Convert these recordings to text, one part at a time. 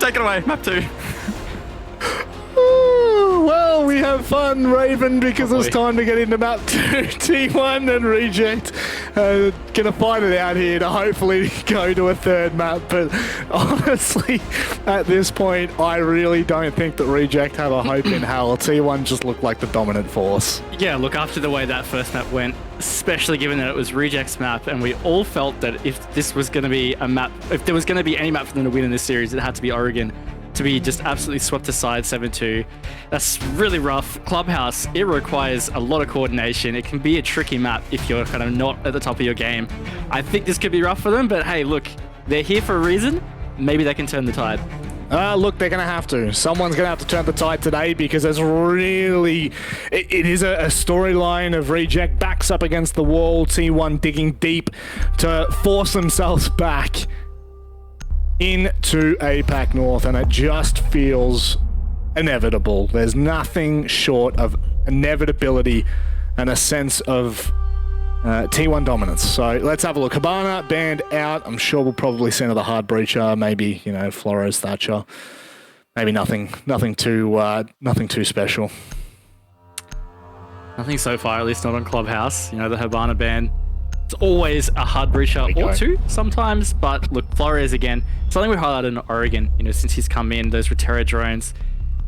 Take it away, map 2. Well, we have fun, Raven, because it's time to get into map 2. T1 and Reject gonna fight it out here to hopefully go to a third map. But honestly, at this point, I really don't think that Reject have a hope in hell. T1 just looked like the dominant force. Yeah, look, after the way that first map went, especially given that it was Reject's map, and we all felt that if this was going to be a map, if there was going to be any map for them to win in this series, it had to be Oregon. To be just absolutely swept aside 7-2. That's really rough. Clubhouse, it requires a lot of coordination. It can be a tricky map if you're kind of not at the top of your game. I think this could be rough for them, but hey, look, they're here for a reason. Maybe they can turn the tide. Look, they're going to have to. Someone's going to have to turn the tide today because it's really... It is a storyline of Reject backs up against the wall, T1 digging deep to force themselves back into APAC North, and it just feels inevitable. There's nothing short of inevitability and a sense of T1 dominance. So let's have a look. Habana banned out. I'm sure we'll probably see another hard breacher, maybe, you know, Flores, Thatcher. Maybe nothing too special. Nothing so far, at least not on Clubhouse. You know, the Habana ban. It's always a hard breacher or two sometimes, but look, Flores again, something we highlighted in Oregon, you know, since he's come in, those Rotera drones,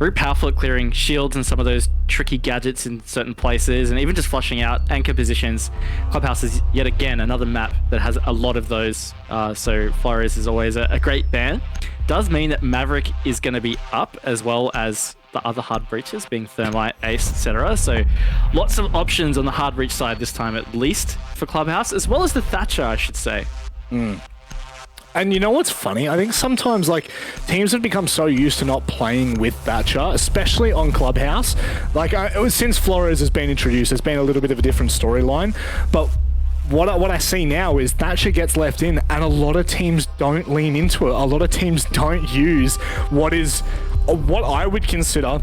very powerful at clearing shields and some of those tricky gadgets in certain places, and even just flushing out anchor positions. Clubhouse is yet again another map that has a lot of those, so Flores is always a great ban. Does mean that Maverick is going to be up, as well as the other hard breaches being Thermite, Ace, etc. So lots of options on the hard breach side this time, at least for Clubhouse, as well as the Thatcher, I should say. And you know what's funny? I think sometimes like teams have become so used to not playing with Thatcher, especially on Clubhouse. Like since Flores has been introduced, there's been a little bit of a different storyline. But what I see now is Thatcher gets left in, and a lot of teams don't lean into it. A lot of teams don't use what I would consider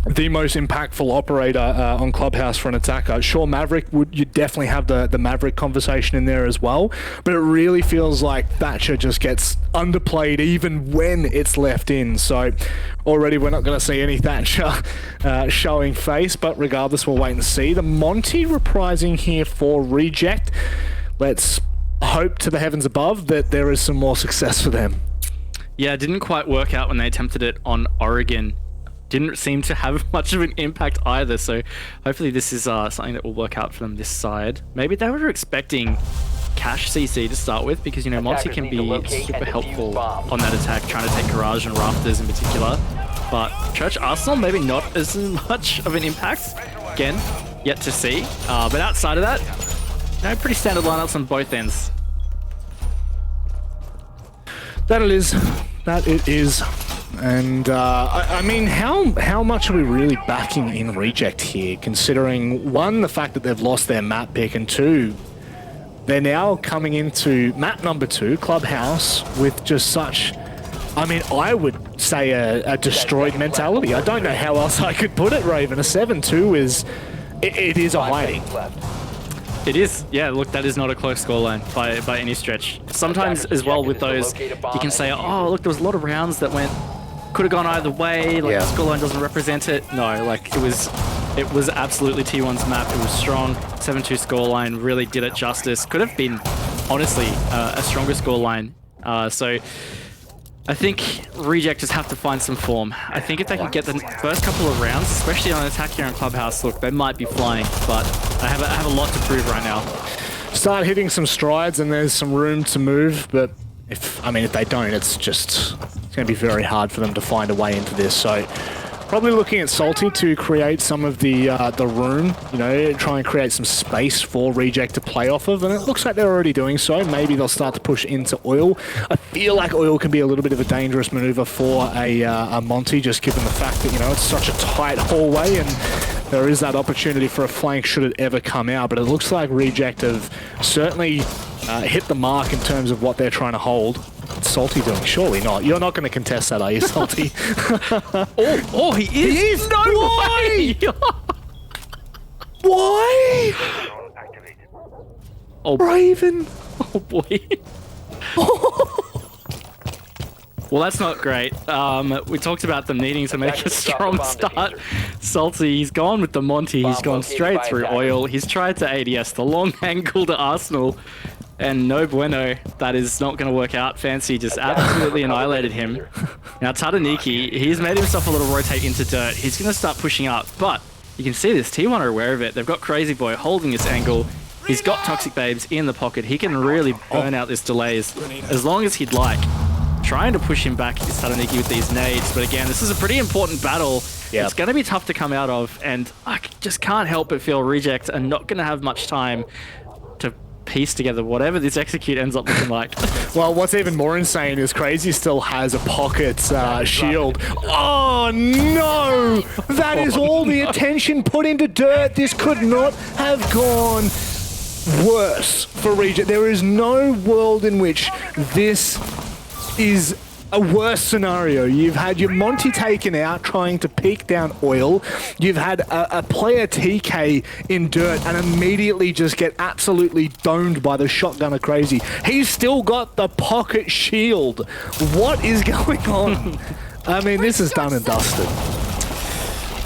the most impactful operator on Clubhouse for an attacker. Sure, Maverick you definitely have the Maverick conversation in there as well, but it really feels like Thatcher just gets underplayed even when it's left in. So already we're not going to see any Thatcher showing face, but regardless, we'll wait and see. The Monty reprising here for Reject. Let's hope to the heavens above that there is some more success for them. Yeah, it didn't quite work out when they attempted it on Oregon. Didn't seem to have much of an impact either, so hopefully this is something that will work out for them this side. Maybe they were expecting Cash CC to start with, because, you know, Monty can be super helpful on that attack, trying to take Garage and Rafters in particular. But Church Arsenal, maybe not as much of an impact. Again, yet to see. But outside of that, you know, pretty standard lineups on both ends. That it is. And I mean, how much are we really backing in Reject here, considering, one, the fact that they've lost their map pick, and two, they're now coming into map number 2, Clubhouse, with just such, I mean, I would say a destroyed mentality. I don't know how else I could put it, Raven. A 7-2 is, it is a hiding. It is, yeah, look, that is not a close scoreline by any stretch. Sometimes as well with those, you can say, oh, look, there was a lot of rounds that could have gone either way, like the scoreline doesn't represent it. No, like it was absolutely T1's map. It was strong. 7-2 scoreline really did it justice. Could have been, honestly, a stronger scoreline. So I think Reject just have to find some form. I think if they can get the first couple of rounds, especially on attack here on Clubhouse, look, they might be flying, but I have a lot to prove right now. Start hitting some strides and there's some room to move, but if they don't, it's going to be very hard for them to find a way into this. So probably looking at Salty to create some of the room, you know, try and create some space for Reject to play off of, and it looks like they're already doing so. Maybe they'll start to push into Oil. I feel like Oil can be a little bit of a dangerous maneuver for a Monty, just given the fact that, you know, it's such a tight hallway and there is that opportunity for a flank should it ever come out. But it looks like Reject have certainly hit the mark in terms of what they're trying to hold. What's Salty doing? Surely not. You're not going to contest that, are you, Salty? oh, he is! He is! No way! Why? Oh, Raven! Oh, boy. Well, that's not great. We talked about them needing to make a strong start. Salty, he's gone with the Monty. He's gone straight through Oil. He's tried to ADS the long angle to Arsenal. And no bueno. That is not going to work out. Fancy just absolutely annihilated him. Now, Tadaniki, he's made himself a little rotate into dirt. He's going to start pushing up. But you can see this. T1 are aware of it. They've got Crazy Boy holding this angle. He's got Toxic Babes in the pocket. He can really burn out this delays as long as he'd like. Trying to push him back is Tadaniki with these nades. But again, this is a pretty important battle. Yep. It's going to be tough to come out of. And I just can't help but feel Reject are not going to have much time to piece together whatever this execute ends up looking like. Well, what's even more insane is Crazy still has a pocket shield. Oh no! That is all the attention put into dirt. This could not have gone worse for Reject. There is no world in which this is a worse scenario. You've had your Monty taken out trying to peek down Oil. You've had a player TK in dirt and immediately just get absolutely domed by the shotgunner Crazy. He's still got the pocket shield. What is going on? I mean, this is done and dusted.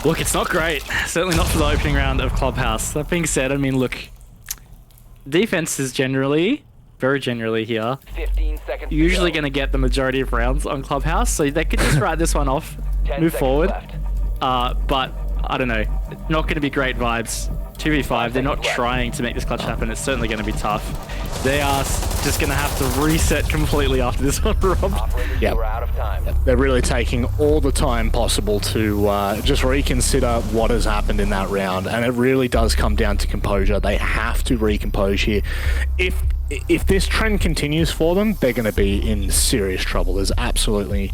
Look, it's not great. Certainly not for the opening round of Clubhouse. That being said, I mean, look, defense is very generally here, 15 seconds usually going to get the majority of rounds on Clubhouse, so they could just write this one off, move forward. But I don't know, not going to be great vibes. 2v5, they're not trying to make this clutch happen. It's certainly going to be tough. They are just going to have to reset completely after this one, Rob. Yeah, they're really taking all the time possible to just reconsider what has happened in that round, and it really does come down to composure. They have to recompose here. If this trend continues for them, they're going to be in serious trouble. There's absolutely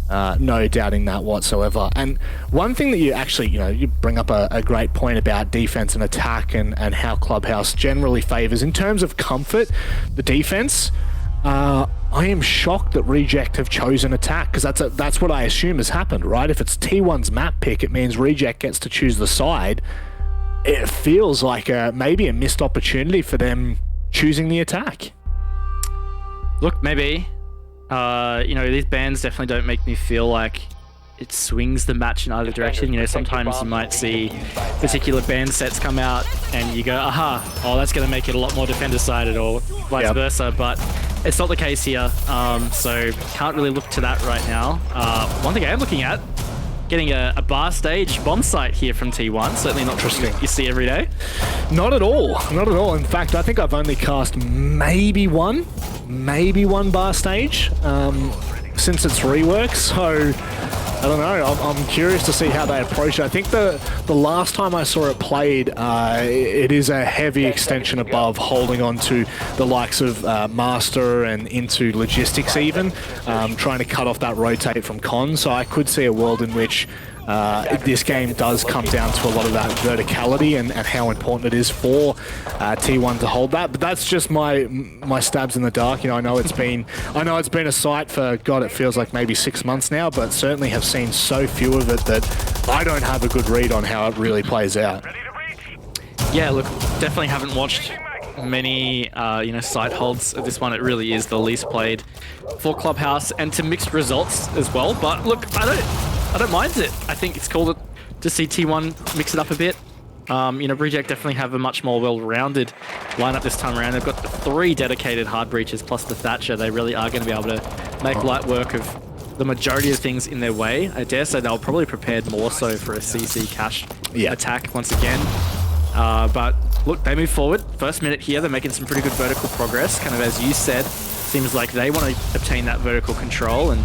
no doubting that whatsoever. And one thing that you actually, you bring up a great point about defense and attack and how Clubhouse generally favors. In terms of comfort, the defense, I am shocked that Reject have chosen attack, because that's what I assume has happened, right? If it's T1's map pick, it means Reject gets to choose the side. It feels like maybe a missed opportunity for them choosing the attack. Look, maybe. These bans definitely don't make me feel like it swings the match in either direction. Sometimes you might see particular ban sets come out and you go, aha, oh, that's going to make it a lot more defender-sided, or vice versa, but it's not the case here. So can't really look to that right now. One thing I am looking at, getting a bar stage bomb site here from T1. Certainly not something you see every day. Not at all. Not at all. In fact, I think I've only cast maybe one bar stage since its rework. So I don't know. I'm curious to see how they approach it. I think the last time I saw it played, it is a heavy extension above, holding on to the likes of Master and into Logistics even, trying to cut off that rotate from Con. So I could see a world in which this game does come down to a lot of that verticality and how important it is for T1 to hold that. But that's just my stabs in the dark. I know it's been a sight for, God, it feels like maybe 6 months now, but certainly have seen so few of it that I don't have a good read on how it really plays out. Yeah, look, definitely haven't watched many site holds of this one. It really is the least played for Clubhouse, and to mixed results as well. But look, I don't mind it. I think it's cool to see T1 mix it up a bit. Reject definitely have a much more well-rounded lineup this time around. They've got 3 dedicated hard breaches plus the Thatcher. They really are going to be able to make light work of the majority of things in their way. I dare say they'll probably prepared more so for a CC cash attack once again. But look, they move forward. First minute here, they're making some pretty good vertical progress. Kind of as you said, seems like they want to obtain that vertical control and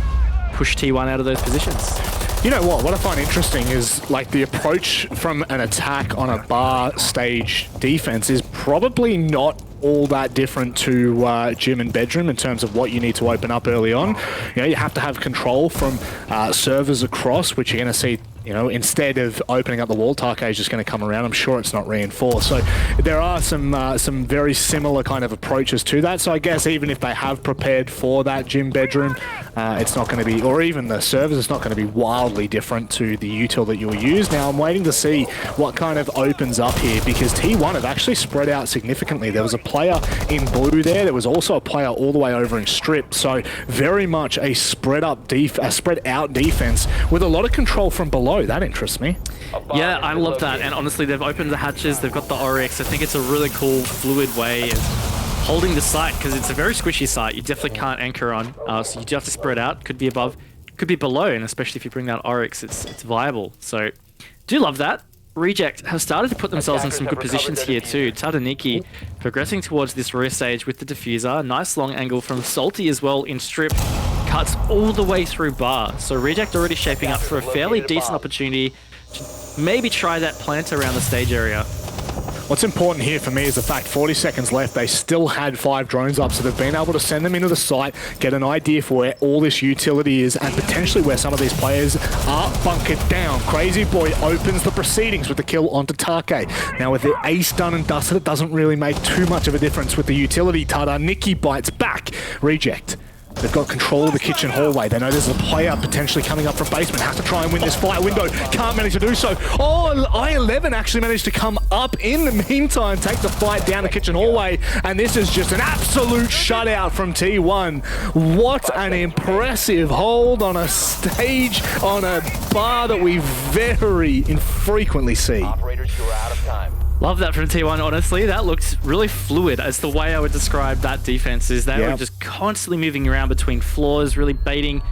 push T1 out of those positions. You know what? What I find interesting is like the approach from an attack on a bar stage defense is probably not all that different to gym and bedroom in terms of what you need to open up early on. You have to have control from servers across, which you're going to see. Instead of opening up the wall, Take is just going to come around. I'm sure it's not reinforced. So there are some very similar kind of approaches to that. So I guess even if they have prepared for that gym bedroom It's not going to be, or even the servers, it's not going to be wildly different to the util that you'll use. Now, I'm waiting to see what kind of opens up here, because T1 have actually spread out significantly. There was a player in blue there. There was also a player all the way over in strip. So very much a spread out defense with a lot of control from below. That interests me. Yeah, I love that. And honestly, they've opened the hatches. They've got the Oryx. I think it's a really cool, fluid way of holding the site, because it's a very squishy site. You definitely can't anchor on, so you do have to spread out. Could be above, could be below, and especially if you bring that Oryx, it's viable. So, do love that. Reject have started to put themselves in some good positions here too. Tadaniki progressing towards this rear stage with the diffuser. Nice long angle from Salty as well in strip. Cuts all the way through bar. So Reject already shaping up for a fairly decent opportunity to maybe try that plant around the stage area. What's important here for me is the fact 40 seconds left, they still had 5 drones up, so they've been able to send them into the site, get an idea for where all this utility is, and potentially where some of these players are bunkered down. Crazy Boy opens the proceedings with the kill onto Take. Now with the ace done and dusted, it doesn't really make too much of a difference with the utility. Tadaniki bites back. Reject. They've got control of the kitchen hallway. They know there's a player potentially coming up from basement. Has to try and win this fight window. Can't manage to do so. Oh, I-11 actually managed to come up in the meantime, take the fight down the kitchen hallway. And this is just an absolute shutout from T1. What an impressive hold on a stage, on a bar that we very infrequently see. Operators, you are out of time. Love that from T1, honestly. That looked really fluid as the way I would describe that defense is they were just constantly moving around between floors, really baiting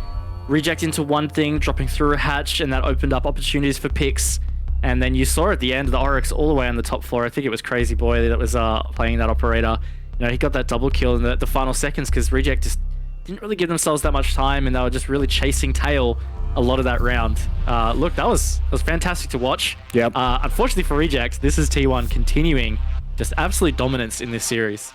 Reject into one thing, dropping through a hatch, and that opened up opportunities for picks. And then you saw at the end the Oryx all the way on the top floor. I think it was Crazy Boy that was playing that operator. You know, he got that double kill in the final seconds because Reject just didn't really give themselves that much time, and they were just really chasing tail a lot of that round. Look, that was fantastic to watch. Yep. Unfortunately for Reject, this is T1 continuing just absolute dominance in this series.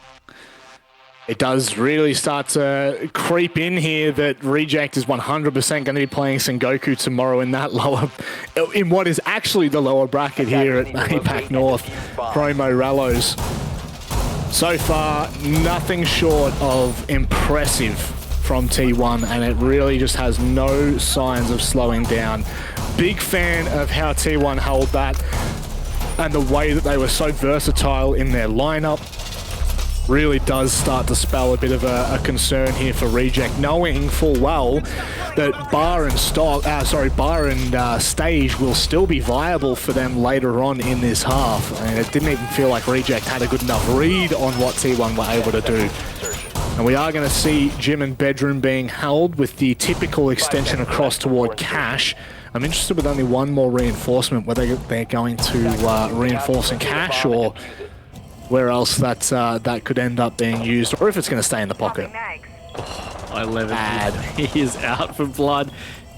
It does really start to creep in here that Reject is 100% going to be playing Sengoku tomorrow in that in what is actually the lower bracket here at APAC North, Promo Rallos. So far, nothing short of impressive from T1, and it really just has no signs of slowing down. Big fan of how T1 held that and the way that they were so versatile in their lineup. Really does start to spell a bit of a concern here for Reject, knowing full well that bar and stage will still be viable for them later on in this half. And it didn't even feel like Reject had a good enough read on what T1 were able to do. And we are going to see gym and bedroom being held with the typical extension across toward cash. I'm interested with only one more reinforcement, whether they're going to reinforce in cash or where else that could end up being used, or if it's going to stay in the pocket. I11, he is out for blood.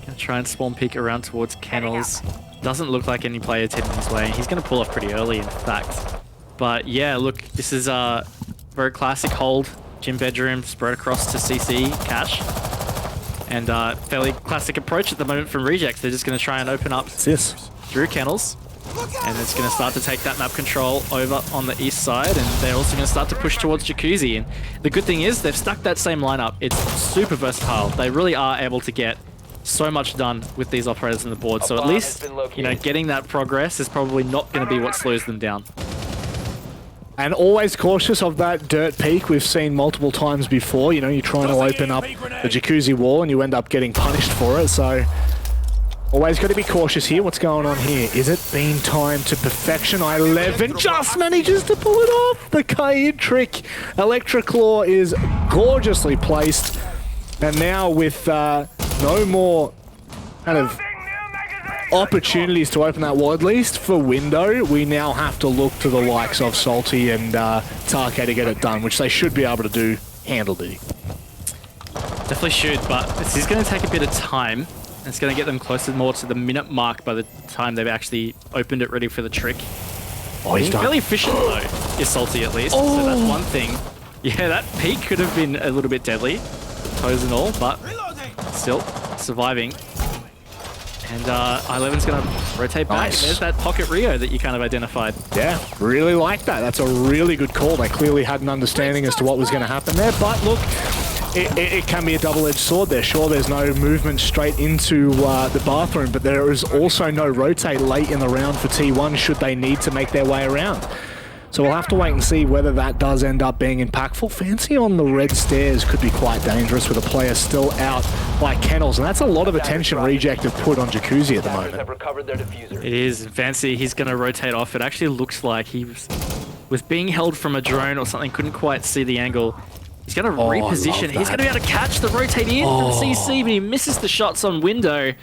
Gonna try and spawn peek around towards Kennels. Doesn't look like any players heading his way. He's going to pull off pretty early, in fact. But yeah, look, this is a very classic hold. Gym bedroom spread across to CC cash, and fairly classic approach at the moment from Reject. They're just going to try and open up through Kennels, and it's going to start to take that map control over on the east side, and they're also going to start to push towards Jacuzzi. And the good thing is they've stuck that same lineup. It's super versatile. They really are able to get so much done with these operators on the board. So at least, you know, getting that progress is probably not going to be what slows them down. And always cautious of that dirt peak. We've seen multiple times before. You know, you're trying to open up the Jacuzzi wall and you end up getting punished for it. So always got to be cautious here. What's going on here? Is it being timed to perfection? I11 just manages to pull it off. The Kaid trick. Electric Claw is gorgeously placed. And now with no more kind of opportunities to open that wall, at least for window, we now have to look to the likes of Salty and Take to get it done, which they should be able to do handily. Definitely should, but this is going to take a bit of time. It's going to get them closer more to the minute mark by the time they've actually opened it ready for the trick. Oh, he's done. Fairly efficient though, is Salty at least, so that's one thing. Yeah, that peak could have been a little bit deadly, toes and all, but still surviving. And I11's going to rotate back. Nice. There's that pocket Rio that you kind of identified. Yeah, really like that. That's a really good call. They clearly had an understanding as to what was going to happen there. But look, it can be a double-edged sword there. Sure, there's no movement straight into the bathroom, but there is also no rotate late in the round for T1 should they need to make their way around. So we'll have to wait and see whether that does end up being impactful. Fancy on the red stairs could be quite dangerous with a player still out by Kennels, and that's a lot of attention Reject have put on Jacuzzi at the moment. It is. Fancy, he's going to rotate off. It actually looks like he was being held from a drone or something, couldn't quite see the angle. He's going to reposition. He's going to be able to catch the rotate in from CC, but he misses the shots on Window.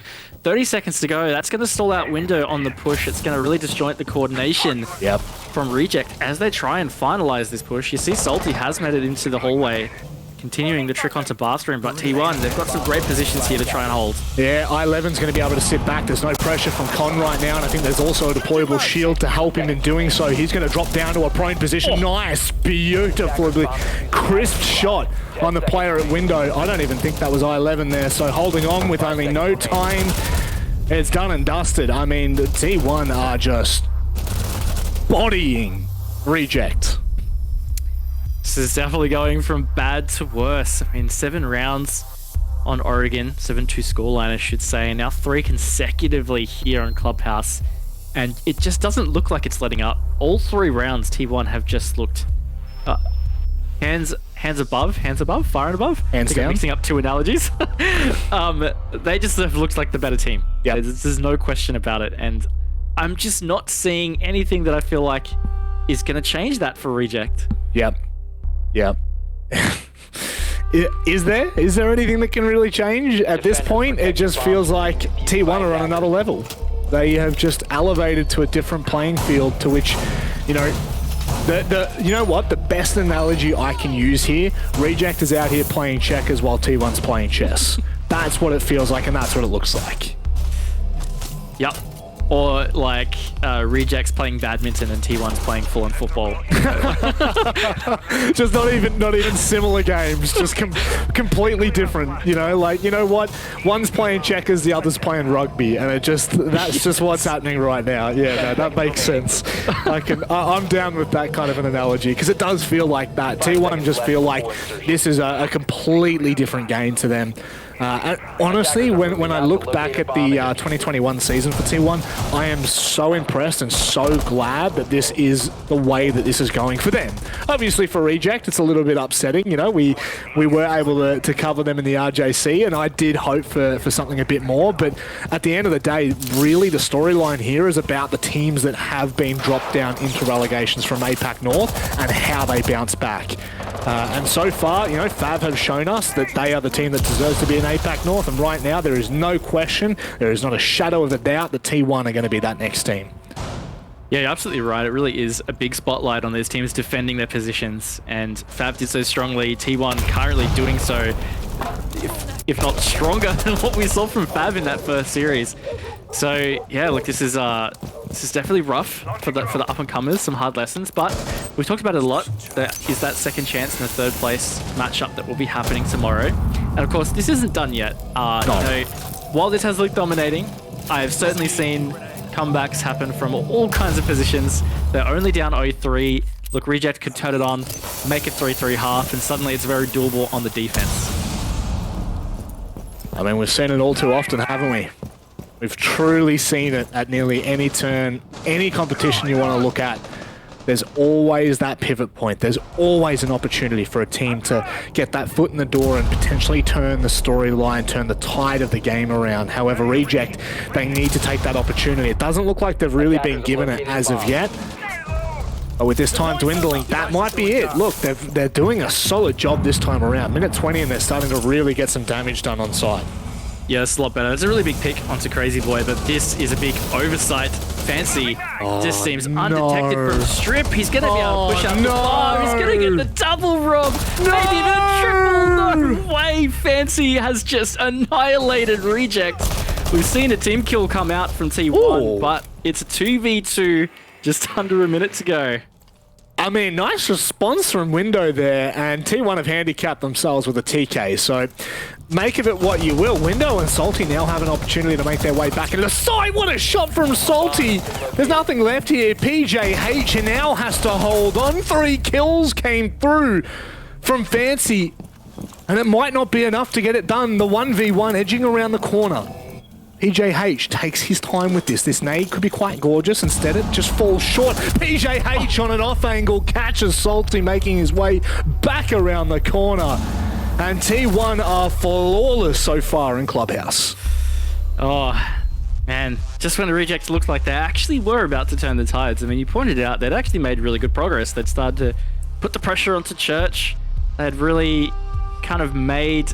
30 seconds to go. That's going to stall out Window on the push. It's going to really disjoint the coordination from Reject as they try and finalize this push. You see Salty has made it into the hallway, continuing the trick onto bathroom, but T1, they've got some great positions here to try and hold. Yeah, I11's going to be able to sit back. There's no pressure from Con right now, and I think there's also a deployable shield to help him in doing so. He's going to drop down to a prone position. Nice, beautifully crisp shot on the player at Window. I don't even think that was I11 there, so holding on with only no time. It's done and dusted. I mean, the T1 are just bodying Reject. This is definitely going from bad to worse. I mean, 7 rounds on Oregon, 7-2 scoreline, I should say, and now 3 consecutively here on Clubhouse. And it just doesn't look like it's letting up. All 3 rounds, T1 have just looked hands above, fire and above. Hands down. I'm mixing up 2 analogies. They just have looked like the better team. Yeah, there's no question about it. And I'm just not seeing anything that I feel like is going to change that for Reject. Yep. Is there anything that can really change? At this point, it just feels like T1 are on another level. They have just elevated to a different playing field to which, you know, you know what? The best analogy I can use here, Reject is out here playing checkers while T1's playing chess. That's what it feels like, and that's what it looks like. Yep. Or like Reject's playing badminton and T1's playing full-on football. Just not even similar games, just completely different. You know, like, you know what? One's playing checkers, the other's playing rugby, and that's just what's happening right now. Yeah, no, that makes sense. I'm down with that kind of an analogy because it does feel like that. T1 just feel like this is a completely different game to them. And honestly, when I look back at the 2021 season for T1, I am so impressed and so glad that this is the way that this is going for them. Obviously for Reject, it's a little bit upsetting. You know, we were able to cover them in the RJC, and I did hope for something a bit more. But at the end of the day, really the storyline here is about the teams that have been dropped down into relegations from APAC North and how they bounce back. And so far, you know, Fav have shown us that they are the team that deserves to be in APAC North, and right now there is no question, there is not a shadow of a doubt that T1 are going to be that next team. Yeah, you're absolutely right. It really is a big spotlight on these teams defending their positions, and Fav did so strongly. T1 currently doing so, if not stronger than what we saw from Fav in that first series. So yeah, look, this is definitely rough for the up and comers. Some hard lessons, but we've talked about it a lot. That is that second chance in the third place matchup that will be happening tomorrow. And of course, this isn't done yet. You know, while this has looked dominating, I've certainly seen comebacks happen from all kinds of positions. They're only down 0-3. Look, Reject could turn it on, make it 3-3 half, and suddenly it's very doable on the defense. I mean, we've seen it all too often, haven't we? We've truly seen it at nearly any turn, any competition you want to look at. There's always that pivot point. There's always an opportunity for a team to get that foot in the door and potentially turn the storyline, turn the tide of the game around. However, Reject, they need to take that opportunity. It doesn't look like they've really been given it as of yet. But with this time dwindling, that might be it. Look, they're doing a solid job this time around. Minute 20 and they're starting to really get some damage done on site. Yeah, it's a lot better. It's a really big pick onto Crazy Boy, but this is a big oversight. Fancy just seems undetected from strip. He's going to be able to push up the bar. He's going to get the double rob. Maybe even a triple. No way. Fancy has just annihilated Reject. We've seen a team kill come out from T1, but it's a 2v2, just under a minute to go. I mean, nice response from Window there, and T1 have handicapped themselves with a TK, so make of it what you will. Window and Salty now have an opportunity to make their way back into the side. What a shot from Salty! There's nothing left here. PJH now has to hold on. 3 kills came through from Fancy. And it might not be enough to get it done. The 1v1 edging around the corner. PJH takes his time with this. This nade could be quite gorgeous. Instead, it just falls short. PJH on an off angle catches Salty, making his way back around the corner. And T1 are flawless so far in Clubhouse. Oh, man. Just when the rejects looked like they actually were about to turn the tides. I mean, you pointed out they'd actually made really good progress. They'd started to put the pressure onto Church. They had really kind of made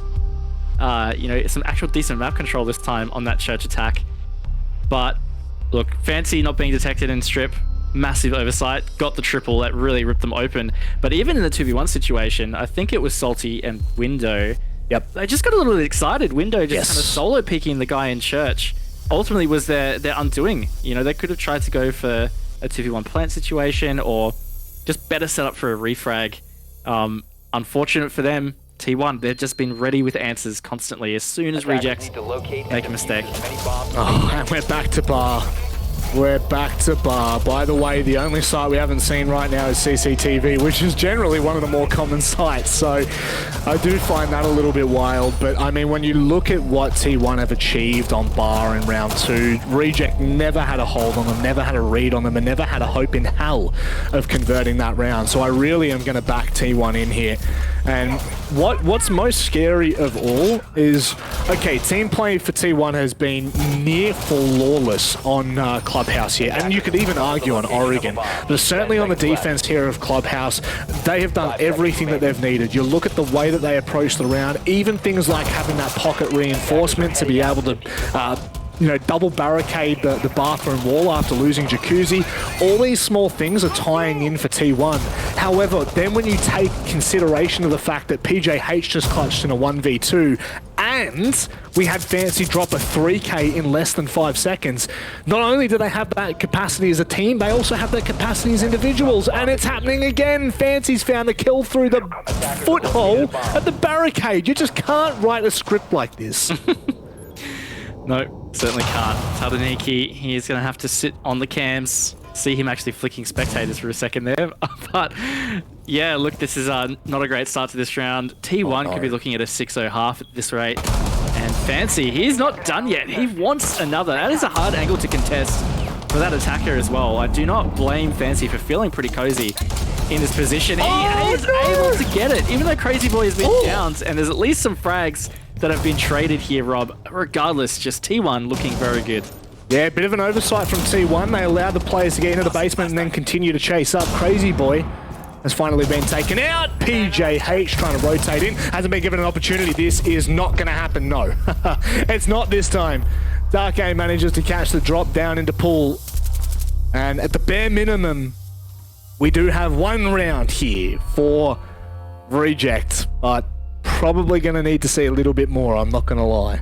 some actual decent map control this time on that Church attack. But look, Fancy not being detected in strip, massive oversight, got the triple that really ripped them open. But even in the 2v1 situation, I think it was Salty and Window. Yep. They just got a little bit excited. Window just kind of solo peeking the guy in Church ultimately was their undoing. They could have tried to go for a 2v1 plant situation or just better set up for a refrag. Unfortunate for them, T1, they've just been ready with answers constantly as soon as rejects make a mistake. Oh, and we're back to bar. We're back to bar. By the way, the only site we haven't seen right now is CCTV, which is generally one of the more common sites. So I do find that a little bit wild. But I mean, when you look at what T1 have achieved on bar in round 2, Reject never had a hold on them, never had a read on them, and never had a hope in hell of converting that round. So I really am going to back T1 in here. And what's most scary of all is, okay, team play for T1 has been near flawless on Clubhouse here, and you could even argue on Oregon, but certainly on the defense here of Clubhouse, they have done everything that they've needed. You look at the way that they approach the round, even things like having that pocket reinforcement to be able to double barricade the bathroom wall after losing Jacuzzi. All these small things are tying in for T1. However, then when you take consideration of the fact that PJH just clutched in a 1v2 and we had Fancy drop a 3k in less than 5 seconds, not only do they have that capacity as a team, they also have that capacity as individuals, and it's happening again. Fancy's found the kill through the foothole at the barricade. You just can't write a script like this. No, certainly can't. Tadaniki, he's going to have to sit on the cams. See him actually flicking spectators for a second there. But yeah, look, this is not a great start to this round. T1 could be looking at a 6-0 half at this rate. And Fancy, he's not done yet. He wants another. That is a hard angle to contest for that attacker as well. I do not blame Fancy for feeling pretty cozy in this position. He is able to get it, even though Crazy Boy has been downed, and there's at least some frags that have been traded here, Rob. Regardless, just T1 looking very good. Yeah, a bit of an oversight from T1. They allowed the players to get into the basement and then continue to chase up. Crazy Boy has finally been taken out. PJH trying to rotate in. Hasn't been given an opportunity. This is not going to happen, no. It's not this time. Dark A manages to catch the drop down into pool. And at the bare minimum, we do have one round here for Reject, but probably going to need to see a little bit more, I'm not going to lie.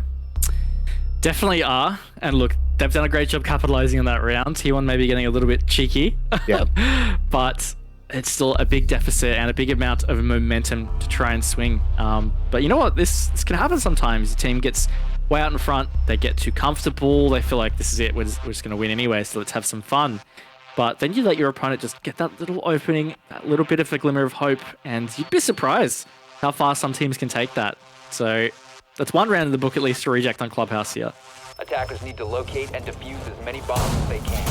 Definitely are. And look, they've done a great job capitalizing on that round. T1 maybe getting a little bit cheeky. Yeah. But it's still a big deficit and a big amount of momentum to try and swing. But you know what? This can happen sometimes. The team gets way out in front. They get too comfortable. They feel like this is it. We're just going to win anyway, so let's have some fun. But then you let your opponent just get that little opening, that little bit of a glimmer of hope, and you'd be surprised how far some teams can take that. So that's one round in the book, at least, to Reject on Clubhouse here. Attackers need to locate and defuse as many bombs as they can.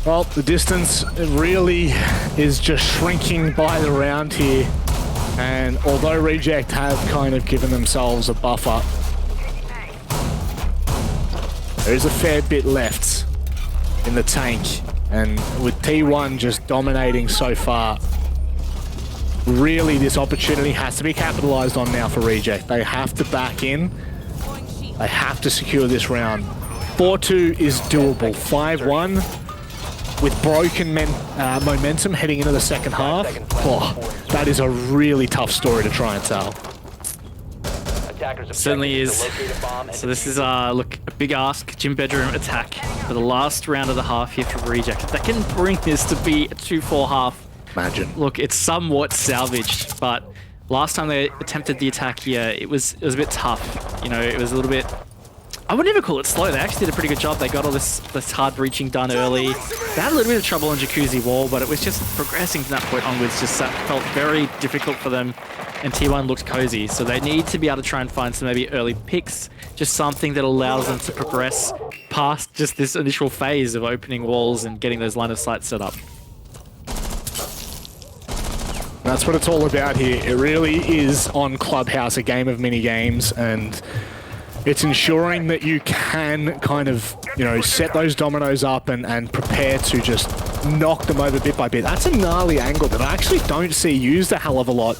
Well, the distance really is just shrinking by the round here. And although Reject have kind of given themselves a buffer, there is a fair bit left in the tank. And with T1 just dominating so far, really this opportunity has to be capitalized on now for Reject. They have to back in. They have to secure this round. 4-2 is doable. 5-1 with broken momentum heading into the second half. Oh, that is a really tough story to try and tell. Certainly is. So this is, look, a big ask. Gym Bedroom attack for the last round of the half here for Reject. That can bring this to be a 2-4 half. Imagine. Look, it's somewhat salvaged, but last time they attempted the attack here, it was a bit tough. You know, it was a little bit I wouldn't even call it slow. They actually did a pretty good job. They got all this hard breaching done early. They had a little bit of trouble on Jacuzzi Wall, but it was just progressing from that point onwards. Just felt very difficult for them, and T1 looked cozy. So they need to be able to try and find some maybe early picks, just something that allows them to progress past just this initial phase of opening walls and getting those line of sight set up. That's what it's all about here. It really is on Clubhouse a game of mini games, and it's ensuring that you can kind of, you know, set those dominoes up and prepare to just knock them over bit by bit. That's a gnarly angle that I actually don't see used a hell of a lot.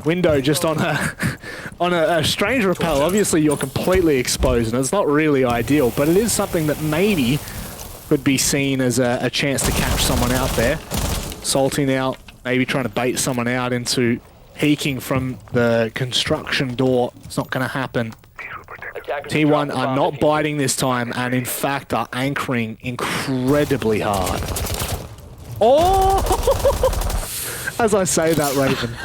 Window just on a strange rappel. Obviously, you're completely exposed, and it's not really ideal, but it is something that maybe could be seen as a chance to catch someone out there. Salty now, maybe trying to bait someone out into peeking from the construction door. It's not going to happen. T1 are not biting this time, and in fact are anchoring incredibly hard. Oh! As I say that, Raven.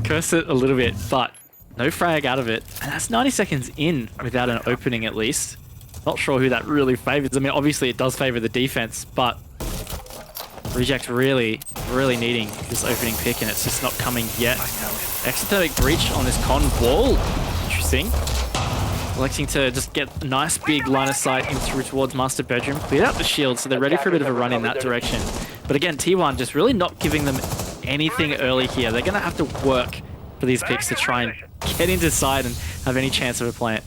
Curse it a little bit, but no frag out of it. And that's 90 seconds in without an opening at least. Not sure who that really favors. I mean, obviously it does favor the defense, but Reject really needing this opening pick, and it's just not coming yet. Exothermic breach on this con wall. Interesting. Electing to just get a nice big line of sight in through towards master bedroom. Cleared out the shield, so they're ready for a bit of a run in that direction. But again, T1 just really not giving them anything early here. They're going to have to work for these picks to try and get into side and have any chance of a plant.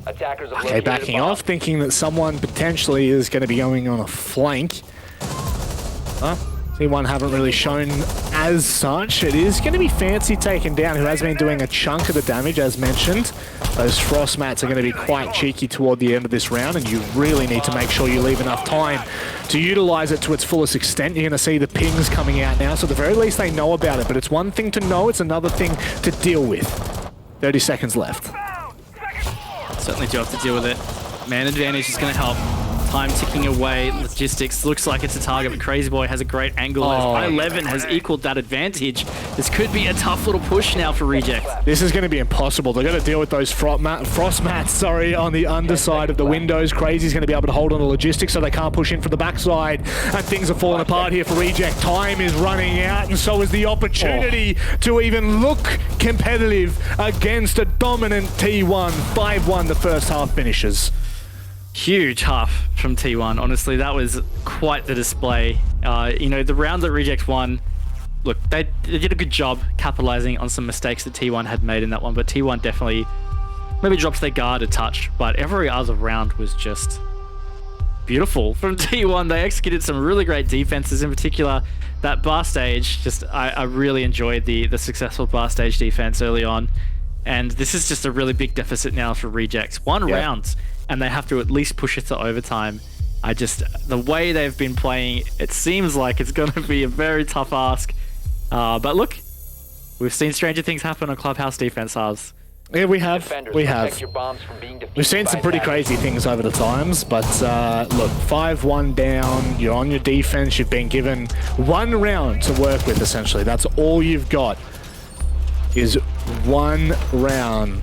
Okay, backing off, thinking that someone potentially is going to be going on a flank. T1 haven't really shown as such. It is going to be Fancy taken down, who has been doing a chunk of the damage, as mentioned. Those frost mats are going to be quite cheeky toward the end of this round, and you really need to make sure you leave enough time to utilize it to its fullest extent. You're going to see the pings coming out now, so at the very least they know about it, but it's one thing to know, it's another thing to deal with. 30 seconds left. Certainly do have to deal with it. Man advantage is going to help. Time ticking away. Logistics looks like it's a target, but Crazy Boy has a great angle. Oh. 11 has equaled that advantage. This could be a tough little push now for Reject. This is going to be impossible. They're going to deal with those frost mats, on the underside of the windows. Crazy's going to be able to hold on to logistics so they can't push in from the backside. And things are falling apart here for Reject. Time is running out, and so is the opportunity to even look competitive against a dominant T1. 5-1 the first half finishes. Huge half from T1. Honestly, that was quite the display. You know, the round that Reject won, look, they did a good job capitalizing on some mistakes that T1 had made in that one, but T1 definitely maybe drops their guard a touch, but every other round was just beautiful from T1. They executed some really great defenses, in particular that bar stage. Just I really enjoyed the successful bar stage defense early on, and this is just a really big deficit now for Rejects. One round, and they have to at least push it to overtime. The way they've been playing, it seems like it's going to be a very tough ask. But look, we've seen stranger things happen on Clubhouse defense halves. Yeah, we have. We've seen some pretty crazy things over the times, but look, 5-1 down, you're on your defense, you've been given one round to work with, essentially. That's all you've got, is one round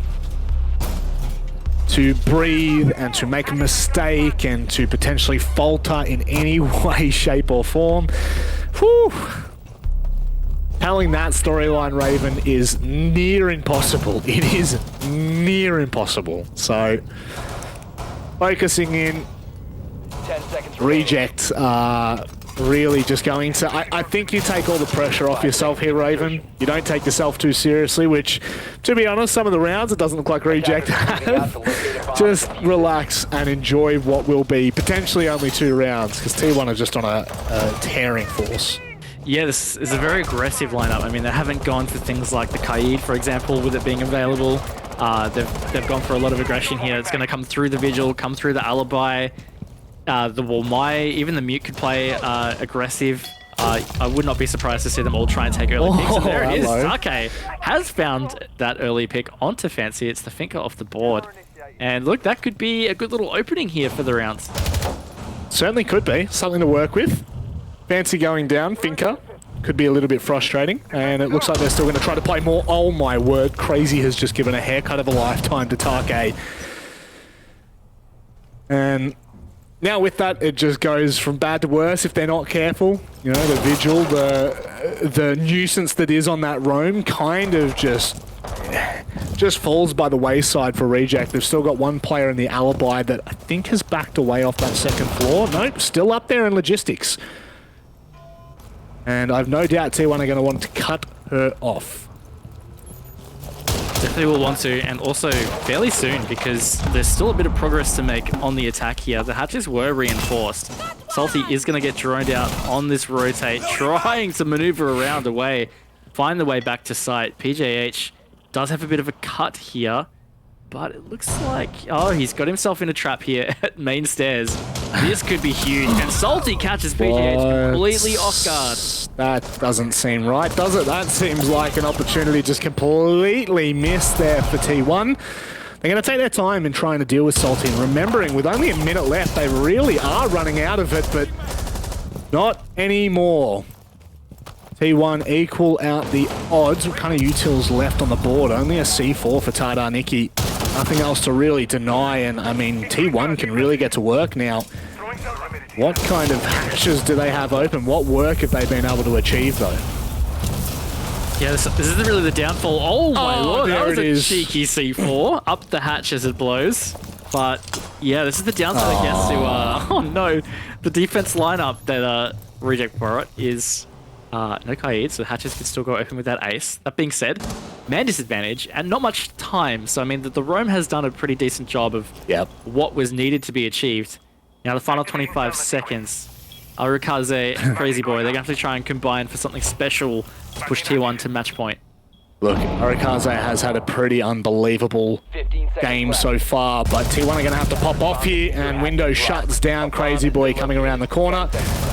to breathe and to make a mistake and to potentially falter in any way, shape or form. Whew. Telling that storyline, Raven, is near impossible. It is near impossible. So, focusing in, 10 seconds Reject really just going to... I think you take all the pressure off yourself here, Raven. You don't take yourself too seriously, which, to be honest, some of the rounds, it doesn't look like Reject have. Just relax and enjoy what will be potentially only 2 rounds, because T1 are just on a tearing force. Yeah, this is a very aggressive lineup. I mean, they haven't gone for things like the Kaid, for example, with it being available. They've gone for a lot of aggression here. It's going to come through the Vigil, come through the Alibi. The Walmai, even the Mute could play aggressive. I would not be surprised to see them all try and take early picks. And there it is. Sake has found that early pick onto Fancy. It's the Finker off the board. And look, that could be a good little opening here for the rounds. Certainly could be. Something to work with. Fancy going down, Finker could be a little bit frustrating. And it looks like they're still going to try to play more. Oh my word, Crazy has just given a haircut of a lifetime to Take. And now with that, it just goes from bad to worse if they're not careful. You know, the vigil, the nuisance that is on that roam kind of just falls by the wayside for Reject. They've still got one player in the alibi that I think has backed away off that second floor. Nope, still up there in logistics. And I've no doubt T1 are going to want to cut her off. Definitely will want to, and also fairly soon, because there's still a bit of progress to make on the attack here. The hatches were reinforced. Salty is going to get droned out on this rotate, trying to maneuver around away, find the way back to site. PJH does have a bit of a cut here, but it looks like... Oh, he's got himself in a trap here at main stairs. This could be huge, and Salty catches PJH completely off guard. That doesn't seem right, does it? That seems like an opportunity just completely missed there for T1. They're going to take their time in trying to deal with Salty, and remembering with only a minute left, they really are running out of it, but not anymore. T1 equal out the odds. What kind of utils left on the board? Only a C4 for Tadar Nikki. Nothing else to really deny, and I mean, T1 can really get to work now. What kind of hatches do they have open? What work have they been able to achieve, though? Yeah, this isn't really the downfall. Oh my lord, that was a cheeky C4. Up the hatch as it blows. But yeah, this is the downside, I guess, to... oh no, the defense lineup that Reject brought is... no Kaid, so the hatches can still go open with that ace. That being said, man disadvantage and not much time. So I mean, the roam has done a pretty decent job of what was needed to be achieved. Now the final 25 seconds, Arikaze and Crazy Boy, they're going to have to try and combine for something special to push T1 to match point. Look, Arikaze has had a pretty unbelievable game so far, but T1 are going to have to pop off here, and window shuts down. Crazy Boy coming around the corner.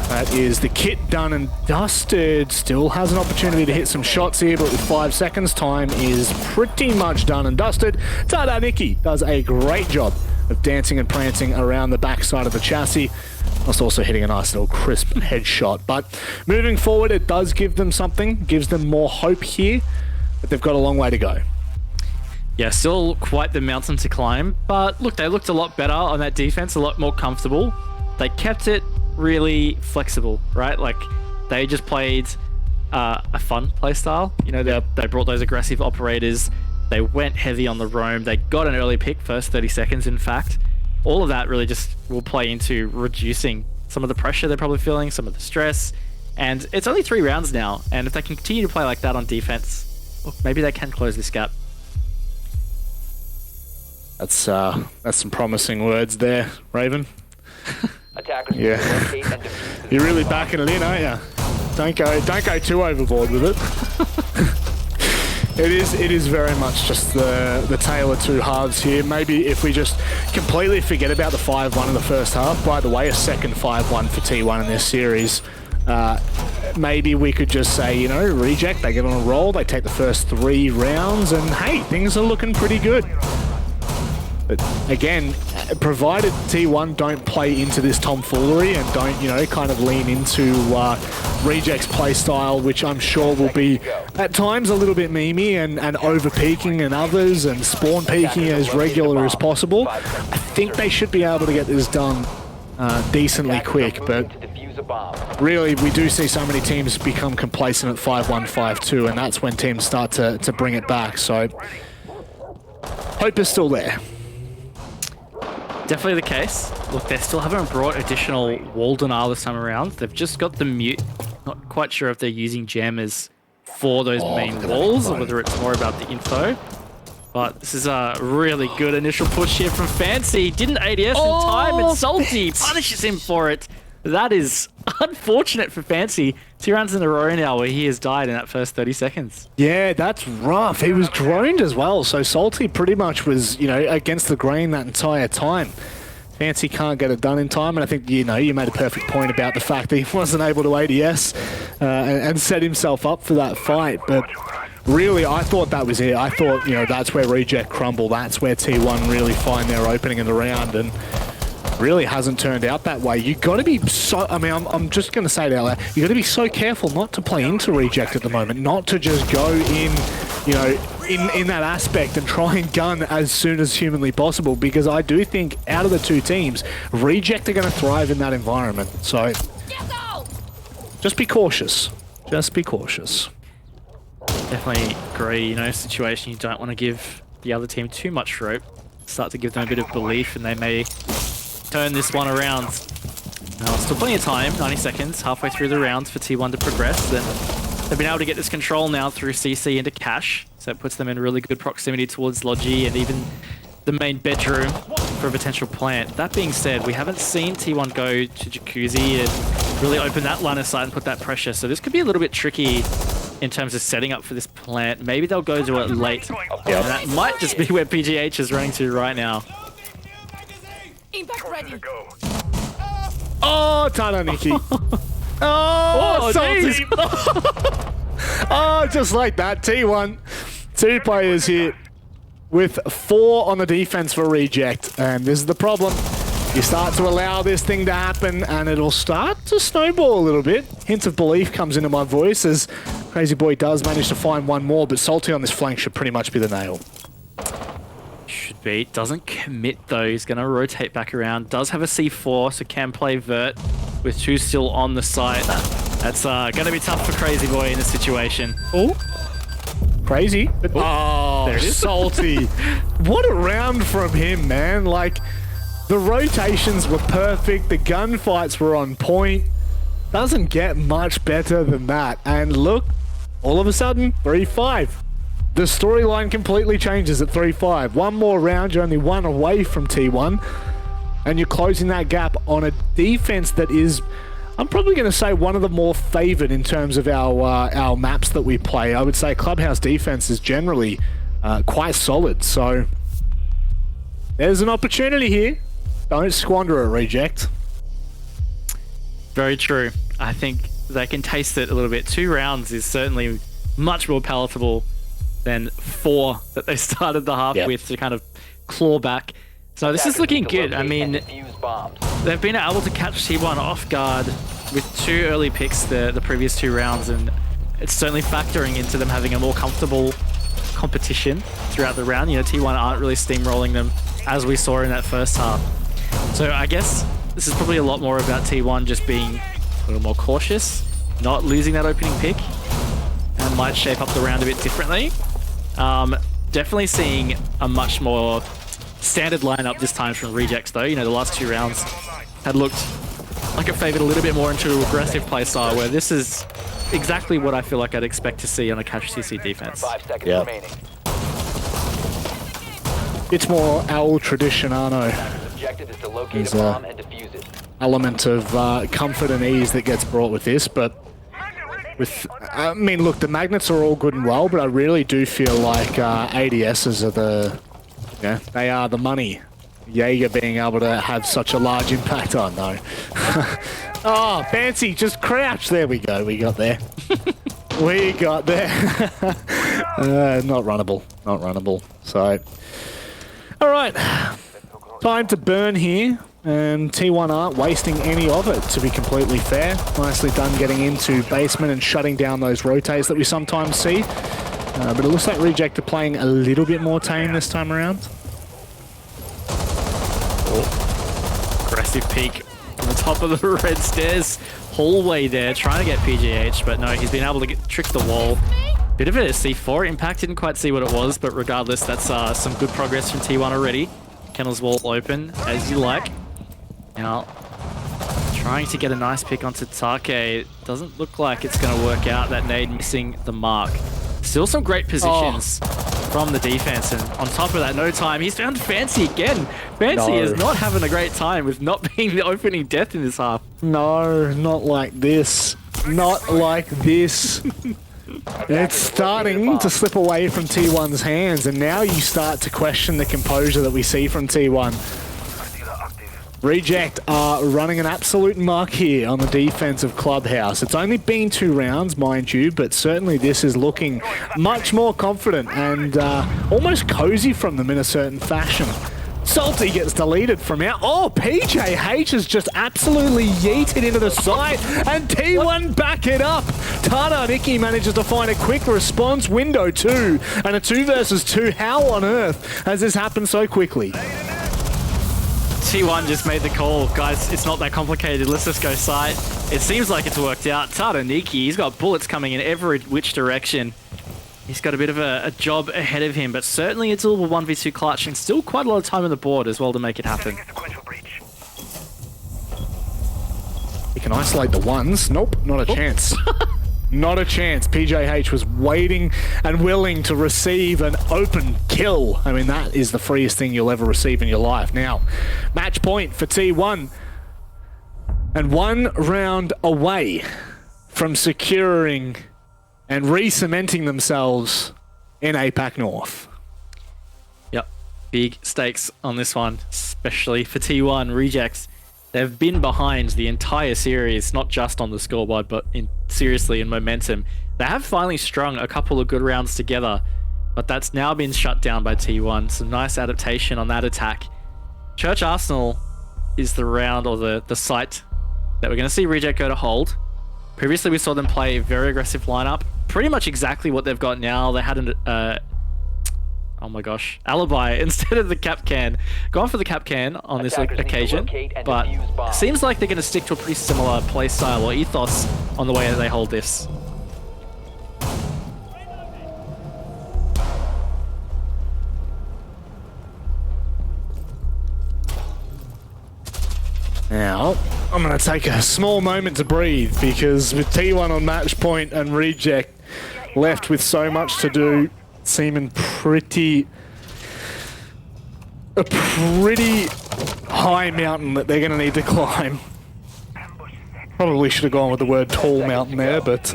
That is the kit done and dusted. Still has an opportunity to hit some shots here, but with 5 seconds, time is pretty much done and dusted. Tadar Nikki does a great job of dancing and prancing around the backside of the chassis. Whilst also hitting a nice little crisp headshot. But moving forward, it does give them something, gives them more hope here. But they've got a long way to go. Yeah, still quite the mountain to climb. But look, they looked a lot better on that defense, a lot more comfortable. They kept it really flexible, right? Like, they just played a fun play style. You know, they brought those aggressive operators. They went heavy on the roam. They got an early pick, first 30 seconds, in fact. All of that really just will play into reducing some of the pressure they're probably feeling, some of the stress. And it's only 3 rounds now. And if they can continue to play like that on defense, look, maybe they can close this gap. That's some promising words there, Raven. Attackers Yeah. You're really backing it in, aren't you? Don't go too overboard with it. It is very much just the tale of two halves here. Maybe if we just completely forget about the 5-1 in the first half. By the way, a second 5-1 for T1 in this series. Maybe we could just say, you know, Reject, they get on a roll, they take the first 3 rounds, and hey, things are looking pretty good. But again, provided T1 don't play into this tomfoolery and don't, you know, kind of lean into Reject's playstyle, which I'm sure will be at times a little bit memey and over peaking and others and spawn peaking as regular as possible, I think they should be able to get this done decently quick. But really, we do see so many teams become complacent at 5-1, 5-2, and that's when teams start to bring it back. So hope is still there. Definitely the case. Look, they still haven't brought additional wall denial this time around. They've just got the mute. Not quite sure if they're using jammers for those main walls or whether it's more about the info. But this is a really good initial push here from Fancy. Didn't ADS in time, and Salty punishes him for it. That is unfortunate for Fancy. 2 rounds in a row now where he has died in that first 30 seconds. Yeah, that's rough. He was droned as well, so Salty pretty much was, you know, against the grain that entire time. Fancy can't get it done in time, and I think, you know, you made a perfect point about the fact that he wasn't able to ADS and set himself up for that fight. But really, I thought that was it. I thought, you know, that's where Reject crumble. That's where T1 really find their opening in the round. And really hasn't turned out that way. You got to be so, I mean, I'm just going to say it out loud. You got to be so careful not to play into Reject at the moment, not to just go in, you know, in that aspect and try and gun as soon as humanly possible, because I do think out of the two teams, Reject are going to thrive in that environment. So just be cautious. Just be cautious. Definitely agree, you know, situation you don't want to give the other team too much rope. Start to give them a bit of belief and they may turn this one around. Now, still plenty of time, 90 seconds, halfway through the rounds for T1 to progress. Then they've been able to get this control now through CC into Cash, so it puts them in really good proximity towards Logi and even the main bedroom for a potential plant. That being said, we haven't seen T1 go to Jacuzzi and really open that line of sight and put that pressure, so this could be a little bit tricky in terms of setting up for this plant. Maybe they'll go to it late. And that might just be where PGH is running to right now. Impact ready. Oh, Tananiki. Oh, salty. Oh, just like that. T1. 2 players here with 4 on the defense for Reject. And this is the problem. You start to allow this thing to happen and it'll start to snowball a little bit. Hint of belief comes into my voice as Crazy Boy does manage to find one more, but Salty on this flank should pretty much be the nail. Should be. Doesn't commit though. He's going to rotate back around. Does have a C4, so can play Vert with 2 still on the site. That's going to be tough for Crazy Boy in this situation. Oh, Crazy. But, oh, there it is. Salty. What a round from him, man. Like, the rotations were perfect. The gunfights were on point. Doesn't get much better than that. And look, all of a sudden, 3-5. The storyline completely changes at 3-5. One more round, you're only 1 away from T1. And you're closing that gap on a defense that is, I'm probably going to say, one of the more favored in terms of our maps that we play. I would say Clubhouse defense is generally quite solid. So there's an opportunity here. Don't squander a Reject. Very true. I think they can taste it a little bit. 2 rounds is certainly much more palatable than 4 that they started the half with to kind of claw back. So this is looking good. I mean, they've been able to catch T1 off guard with 2 early picks the previous 2 rounds, and it's certainly factoring into them having a more comfortable competition throughout the round. You know, T1 aren't really steamrolling them as we saw in that first half. So I guess this is probably a lot more about T1 just being a little more cautious, not losing that opening pick, and might shape up the round a bit differently. Definitely seeing a much more standard lineup this time from Rejects though. You know, the last 2 rounds had looked like it favored a little bit more into an aggressive playstyle, where this is exactly what I feel like I'd expect to see on a Cash CC defense. 5 seconds remaining. It's more owl traditionano. Objective is to locate There's a bomb and defuse it. Element of comfort and ease that gets brought with this, but with, I mean, look, the magnets are all good and well, but I really do feel like ADSs are the, yeah, they are the money. Jaeger being able to have such a large impact on, though. Oh, fancy, just crouch. There we go, we got there. We got there. Not runnable, not runnable. So, all right, time to burn here. And T1 aren't wasting any of it, to be completely fair. Nicely done getting into basement and shutting down those rotates that we sometimes see. But it looks like Reject are playing a little bit more tame this time around. Oh, aggressive peek on the top of the red stairs hallway there, trying to get PGH, but no, he's been able to trick the wall. Bit of a C4 impact, didn't quite see what it was, but regardless, that's some good progress from T1 already. Kennel's wall open, as you like. Now, trying to get a nice pick onto Take. Doesn't look like it's going to work out. That nade missing the mark. Still some great positions from the defense. And on top of that, no time. He's found Fancy again. Fancy is not having a great time with not being the opening death in this half. No, not like this. Not like this. It's starting to slip away from T1's hands, and now you start to question the composure that we see from T1. Reject are running an absolute muck here on the defense of Clubhouse. It's only been 2 rounds, mind you, but certainly this is looking much more confident and almost cozy from them in a certain fashion. Salty gets deleted from out. Oh, PJH is just absolutely yeeted into the side, and T1 back it up. Taraniki manages to find a quick response window too, and a 2 versus 2. How on earth has this happened so quickly? T1 just made the call. Guys, it's not that complicated. Let's just go side. It seems like it's worked out. Taraniki, he's got bullets coming in every which direction. He's got a bit of a job ahead of him, but certainly it's all a 1v2 clutch and still quite a lot of time on the board as well to make it happen. He can isolate the ones. Nope, not a chance. Not a chance. PJH was waiting and willing to receive an open kill. I mean, that is the freest thing you'll ever receive in your life. Now, match point for T1. And 1 round away from securing and re-cementing themselves in APAC North. Yep, big stakes on this one, especially for T1 Rejects. They've been behind the entire series, not just on the scoreboard, but seriously in momentum. They have finally strung a couple of good rounds together, but that's now been shut down by T1. Some nice adaptation on that attack. Church Arsenal is the round or the site that we're going to see Reject go to hold. Previously, we saw them play a very aggressive lineup. Pretty much exactly what they've got now. They had an, oh my gosh, alibi instead of the cap can. Going for the cap can on this occasion, but seems like they're going to stick to a pretty similar play style or ethos on the way that they hold this. Now, I'm going to take a small moment to breathe, because with T1 on match point and Reject left with so much to do, seeming a pretty high mountain that they're going to need to climb. Probably should have gone with the word tall mountain there, but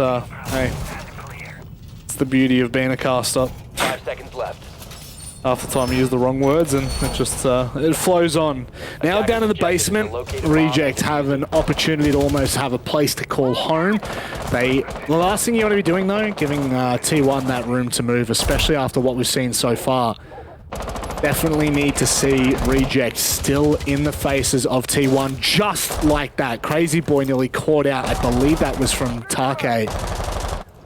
hey, it's the beauty of being a caster. 5 seconds left. Half the time you use the wrong words and it just it flows on. Now down in the basement, Reject have an opportunity to almost have a place to call home. The last thing you want to be doing though, giving T1 that room to move, especially after what we've seen so far. Definitely need to see Reject still in the faces of T1 just like that. Crazy Boy nearly caught out. I believe that was from Take.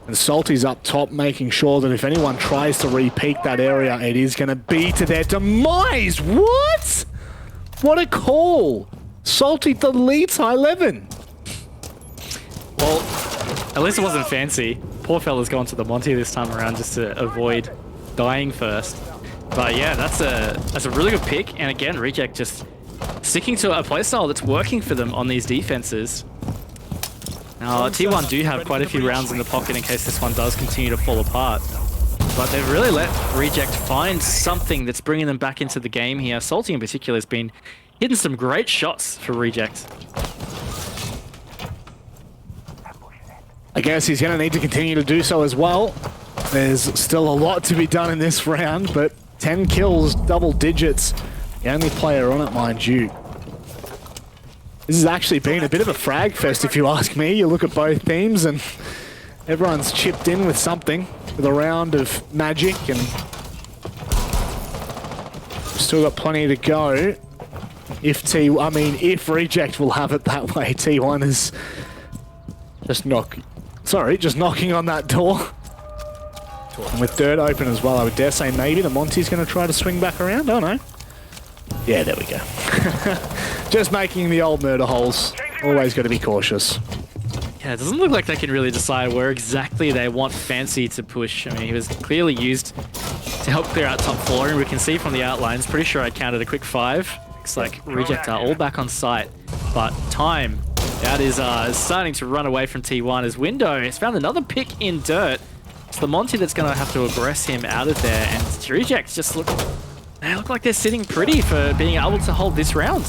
And Salty's up top, making sure that if anyone tries to re-peek that area, it is going to be to their demise. What? What a call. Salty deletes 11. Well, at least it wasn't fancy. Poor fella's gone to the Monty this time around just to avoid dying first. But yeah, that's a really good pick. And again, Reject just sticking to a playstyle that's working for them on these defenses. Now, T1 do have quite a few rounds in the pocket in case this one does continue to fall apart. But they've really let Reject find something that's bringing them back into the game here. Salty in particular has been hitting some great shots for Reject. I guess he's going to need to continue to do so as well. There's still a lot to be done in this round, but 10 kills, double digits. The only player on it, mind you. This has actually been a bit of a frag fest, if you ask me. You look at both teams and everyone's chipped in with something, with a round of magic, and still got plenty to go. If Reject will have it that way, T1 is just knocking on that door. And with dirt open as well, I would dare say maybe the Monty's going to try to swing back around. I don't know. Yeah, there we go. Just making the old murder holes. Always got to be cautious. Yeah, it doesn't look like they can really decide where exactly they want Fancy to push. I mean, he was clearly used to help clear out top floor, and we can see from the outlines, pretty sure I counted a quick 5. Looks like Reject are all back on site. But time, that is starting to run away from T1 as Window has found another pick in dirt. It's the Monty that's going to have to aggress him out of there, and Reject just they look like they're sitting pretty for being able to hold this round.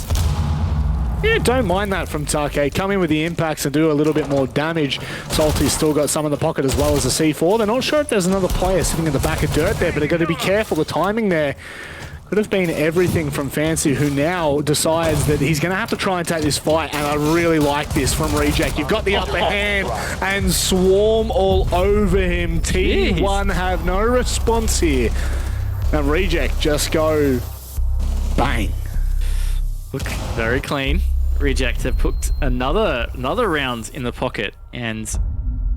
Yeah, don't mind that from Take. Come in with the impacts and do a little bit more damage. Salty's still got some in the pocket as well as a C4. They're not sure if there's another player sitting in the back of dirt there, but they've got to be careful. The timing there could have been everything from Fancy, who now decides that he's going to have to try and take this fight, and I really like this from Reject. You've got the upper hand and swarm all over him. T1 have no response here. And Reject just go bang. Look, very clean. Reject have put another round in the pocket, and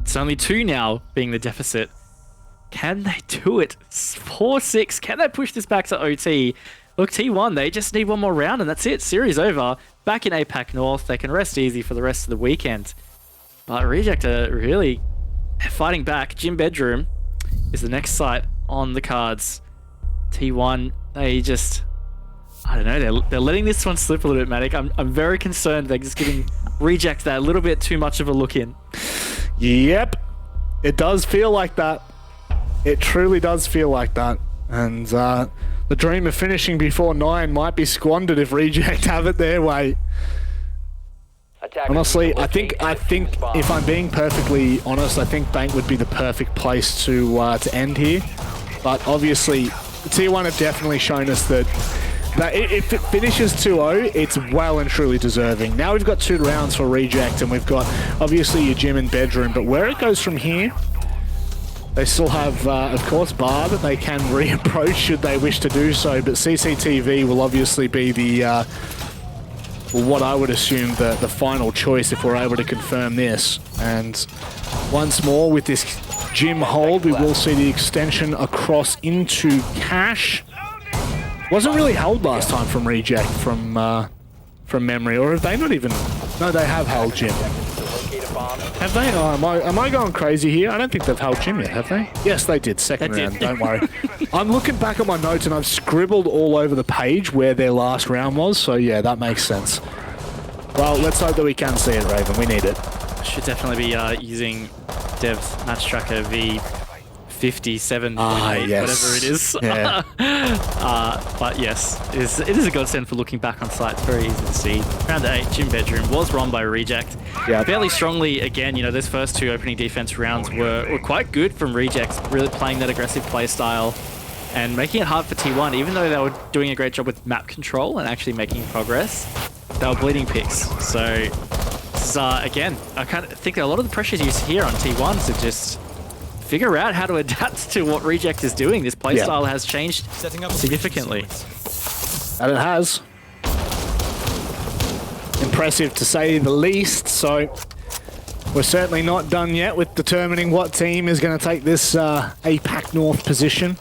it's only 2 now being the deficit. Can they do it? 4-6. Can they push this back to OT? Look, T1, they just need one more round, and that's it. Series over. Back in APAC North. They can rest easy for the rest of the weekend. But Reject are really fighting back. Gym Bedroom is the next site on the cards. T1, they just... I don't know, they're letting this one slip a little bit, Matic. I'm very concerned they're just giving Reject that a little bit too much of a look in. Yep. It does feel like that. It truly does feel like that. And the dream of finishing before 9 might be squandered if Reject have it their way. Honestly, I think if I'm being perfectly honest, I think Bank would be the perfect place to end here. But obviously, T1 have definitely shown us that if it finishes 2-0, it's well and truly deserving. Now we've got 2 rounds for Reject, and we've got obviously your Gym and Bedroom. But where it goes from here, they still have, of course, Bar that they can reapproach should they wish to do so. But CCTV will obviously be the, what I would assume the final choice if we're able to confirm this. And once more with this Gym hold, we will see the extension across into Cash. Wasn't really held last time from Reject from memory, or have they not even? No, they have held Gym. Have they? Oh, am I going crazy here? I don't think they've held Gym yet, have they? Yes, they did. Second round. Don't worry. I'm looking back at my notes and I've scribbled all over the page where their last round was. So yeah, that makes sense. Well, let's hope that we can see it, Raven. We need it. Should definitely be using Dev's match tracker V57, yes. whatever it is. Yeah. But yes, it is a godsend for looking back on site. It's very easy to see. Round 8, Gym Bedroom was run by Reject. Yeah. Fairly strongly, again, you know, those first 2 opening defense rounds were quite good from Reject, really playing that aggressive play style and making it hard for T1, even though they were doing a great job with map control and actually making progress. They were bleeding picks. So, this is, again, I kind of think that a lot of the pressures you see here on T1 to just figure out how to adapt to what Reject is doing. This playstyle has changed significantly. And it has. Impressive to say the least. So we're certainly not done yet with determining what team is going to take this APAC North position.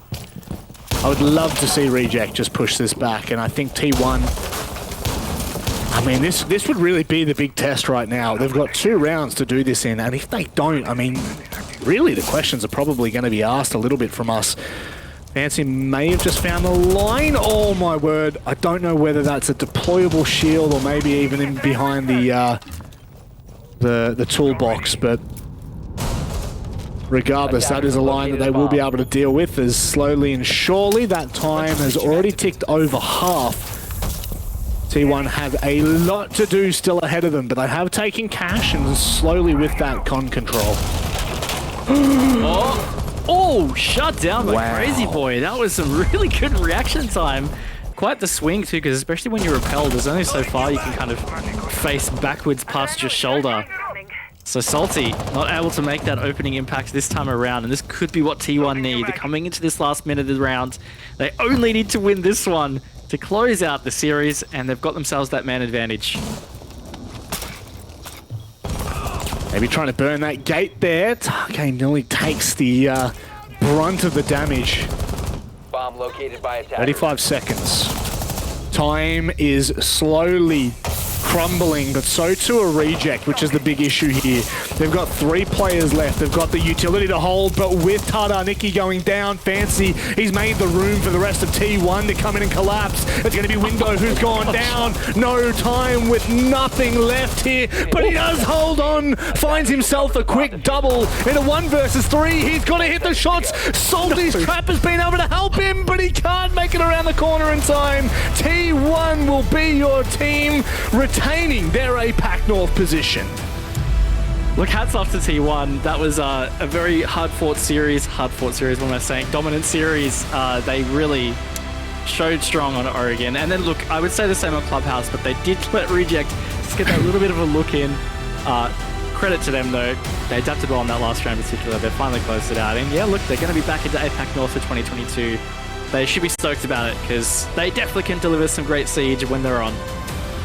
I would love to see Reject just push this back, and I think T1... I mean, this would really be the big test right now. They've got 2 rounds to do this in, and if they don't, I mean, really the questions are probably going to be asked a little bit from us. Fancy may have just found the line. Oh my word. I don't know whether that's a deployable shield or maybe even in behind the toolbox, but regardless, that is a line that they will be able to deal with as slowly and surely. That time has already ticked over half. T1 have a lot to do still ahead of them, but they have taken Cash and slowly with that con control. Oh, shut down by Crazy Boy. That was some really good reaction time. Quite the swing too, because especially when you're repelled, there's only so far you can kind of face backwards past your shoulder. So Salty not able to make that opening impact this time around, and this could be what T1 need. They're coming into this last minute of the round. They only need to win this one to close out the series, and they've got themselves that man advantage. Maybe trying to burn that gate there. Okay, nearly takes the brunt of the damage. Bomb located by attackers. 35 seconds. Time is slowly crumbling, but so too a Reject, which is the big issue here. They've got 3 players left. They've got the utility to hold, but with Tardarnicki going down, Fancy, he's made the room for the rest of T1 to come in and collapse. It's going to be Window who's gone down. No time with nothing left here, but he does hold on. Finds himself a quick double in a 1 versus 3. He's got to hit the shots. Salty's trap has been able to help him, but he can't make it around the corner in time. T1 will be your team, retaining their APAC North position. Look, hats off to T1. That was a very hard-fought series. Hard-fought series, what am I saying? Dominant series. They really showed strong on Oregon. And then, look, I would say the same on Clubhouse, but they did let Reject just get that little bit of a look in. Credit to them, though. They adapted well in that last round in particular. They finally closed it out. And, yeah, look, they're going to be back into APAC North for 2022. They should be stoked about it because they definitely can deliver some great siege when they're on.